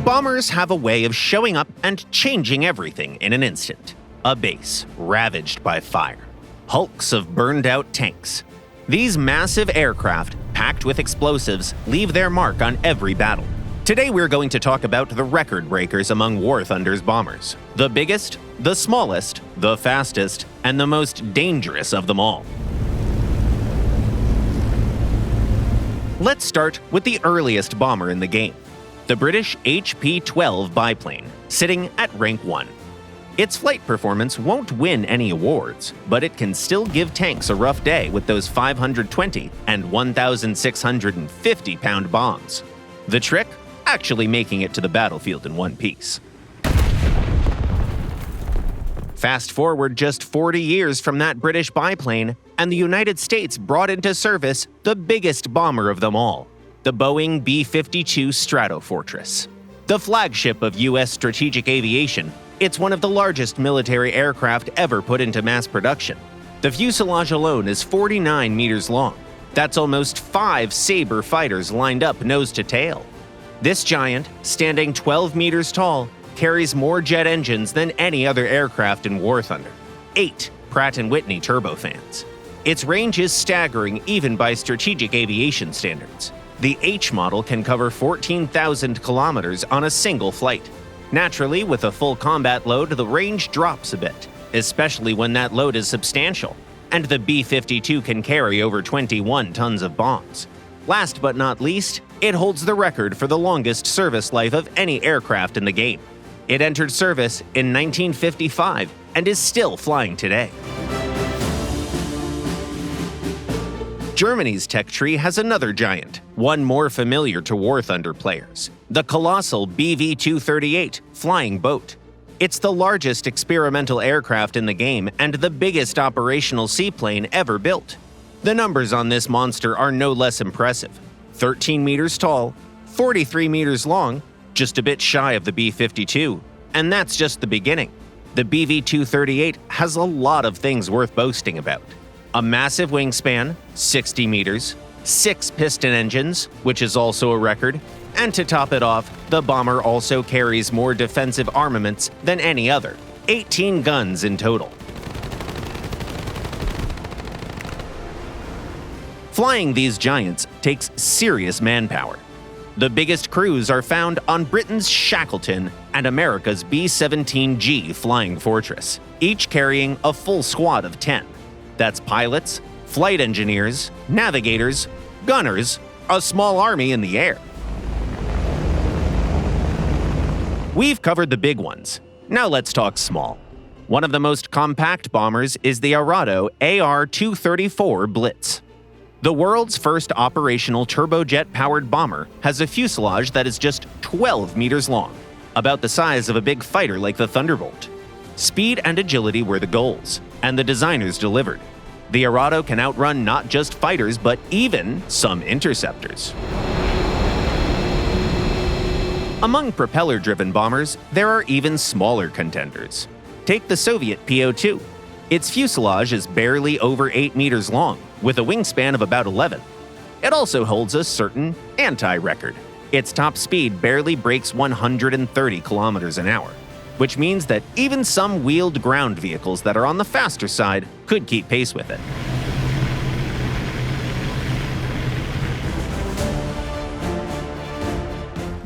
Bombers have a way of showing up and changing everything in an instant. A base ravaged by fire. Hulks of burned-out tanks. These massive aircraft, packed with explosives, leave their mark on every battle. Today we're going to talk about the record breakers among War Thunder's bombers. The biggest, the smallest, the fastest, and the most dangerous of them all. Let's start with the earliest bomber in the game, the British HP-12 biplane, sitting at rank 1. Its flight performance won't win any awards, but it can still give tanks a rough day with those 520 and 1,650-pound bombs. The trick? Actually making it to the battlefield in one piece. Fast forward just 40 years from that British biplane, and the United States brought into service the biggest bomber of them all, the Boeing B-52 Stratofortress. The flagship of U.S. strategic aviation, it's one of the largest military aircraft ever put into mass production. The fuselage alone is 49 meters long. That's almost 5 Sabre fighters lined up nose to tail. This giant, standing 12 meters tall, carries more jet engines than any other aircraft in War Thunder. 8 Pratt & Whitney turbofans. Its range is staggering even by strategic aviation standards. The H model can cover 14,000 kilometers on a single flight. Naturally, with a full combat load, the range drops a bit, especially when that load is substantial, and the B-52 can carry over 21 tons of bombs. Last but not least, it holds the record for the longest service life of any aircraft in the game. It entered service in 1955 and is still flying today. Germany's tech tree has another giant, one more familiar to War Thunder players, the colossal BV-238 flying boat. It's the largest experimental aircraft in the game and the biggest operational seaplane ever built. The numbers on this monster are no less impressive. 13 meters tall, 43 meters long, just a bit shy of the B-52, and that's just the beginning. The BV-238 has a lot of things worth boasting about. A massive wingspan, 60 meters, 6 piston engines, which is also a record, and to top it off, the bomber also carries more defensive armaments than any other, 18 guns in total. Flying these giants takes serious manpower. The biggest crews are found on Britain's Shackleton and America's B-17G Flying Fortress, each carrying a full squad of 10. That's pilots, flight engineers, navigators, gunners, a small army in the air. We've covered the big ones. Now let's talk small. One of the most compact bombers is the Arado AR-234 Blitz. The world's first operational turbojet-powered bomber has a fuselage that is just 12 meters long, about the size of a big fighter like the Thunderbolt. Speed and agility were the goals, and the designers delivered. The Arado can outrun not just fighters, but even some interceptors. Among propeller-driven bombers, there are even smaller contenders. Take the Soviet Po-2. Its fuselage is barely over 8 meters long, with a wingspan of about 11. It also holds a certain anti-record. Its top speed barely breaks 130 kilometers an hour, which means that even some wheeled ground vehicles that are on the faster side could keep pace with it.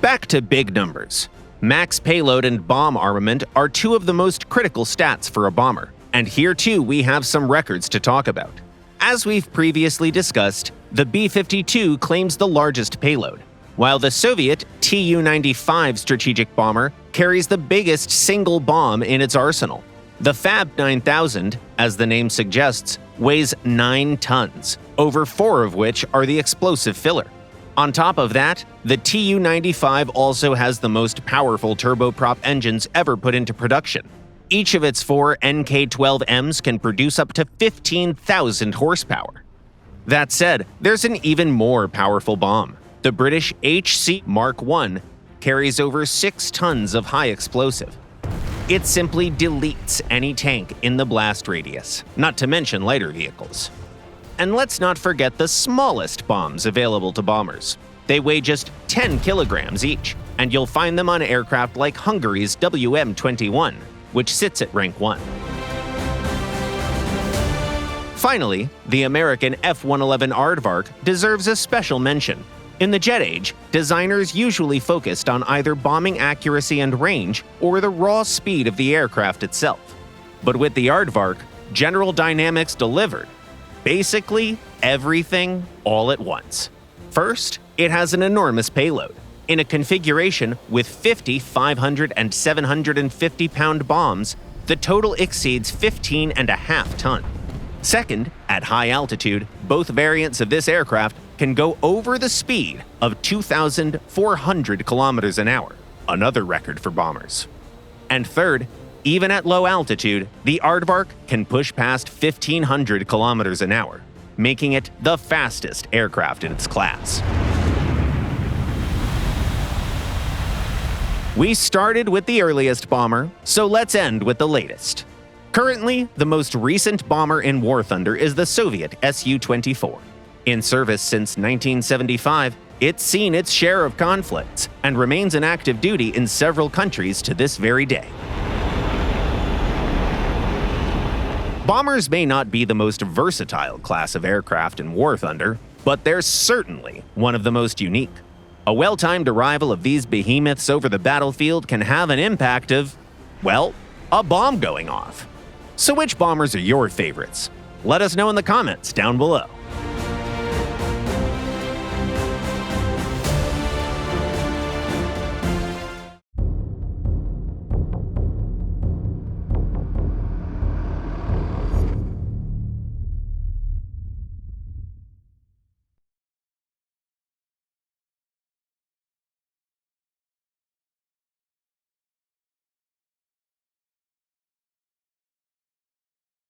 Back to big numbers. Max payload and bomb armament are two of the most critical stats for a bomber, and here too we have some records to talk about. As we've previously discussed, the B-52 claims the largest payload, while the Soviet Tu-95 strategic bomber carries the biggest single bomb in its arsenal. The Fab 9000, as the name suggests, weighs 9 tons, over 4 of which are the explosive filler. On top of that, the Tu-95 also has the most powerful turboprop engines ever put into production. Each of its 4 NK-12Ms can produce up to 15,000 horsepower. That said, there's an even more powerful bomb. The British HC Mark I carries over 6 tons of high explosive. It simply deletes any tank in the blast radius, not to mention lighter vehicles. And let's not forget the smallest bombs available to bombers. They weigh just 10 kilograms each, and you'll find them on aircraft like Hungary's WM-21, which sits at rank 1. Finally, the American F-111 Aardvark deserves a special mention. In the jet age, designers usually focused on either bombing accuracy and range or the raw speed of the aircraft itself. But with the Aardvark, General Dynamics delivered basically everything all at once. First, it has an enormous payload. In a configuration with 50 500 and 750-pound bombs, the total exceeds 15.5 tons. Second, at high altitude, both variants of this aircraft can go over the speed of 2,400 kilometers an hour, another record for bombers. And third, even at low altitude, the Aardvark can push past 1,500 kilometers an hour, making it the fastest aircraft in its class. We started with the earliest bomber, so let's end with the latest. Currently, the most recent bomber in War Thunder is the Soviet Su-24. In service since 1975, it's seen its share of conflicts and remains in active duty in several countries to this very day. Bombers may not be the most versatile class of aircraft in War Thunder, but they're certainly one of the most unique. A well-timed arrival of these behemoths over the battlefield can have an impact of, well, a bomb going off. So which bombers are your favorites? Let us know in the comments down below.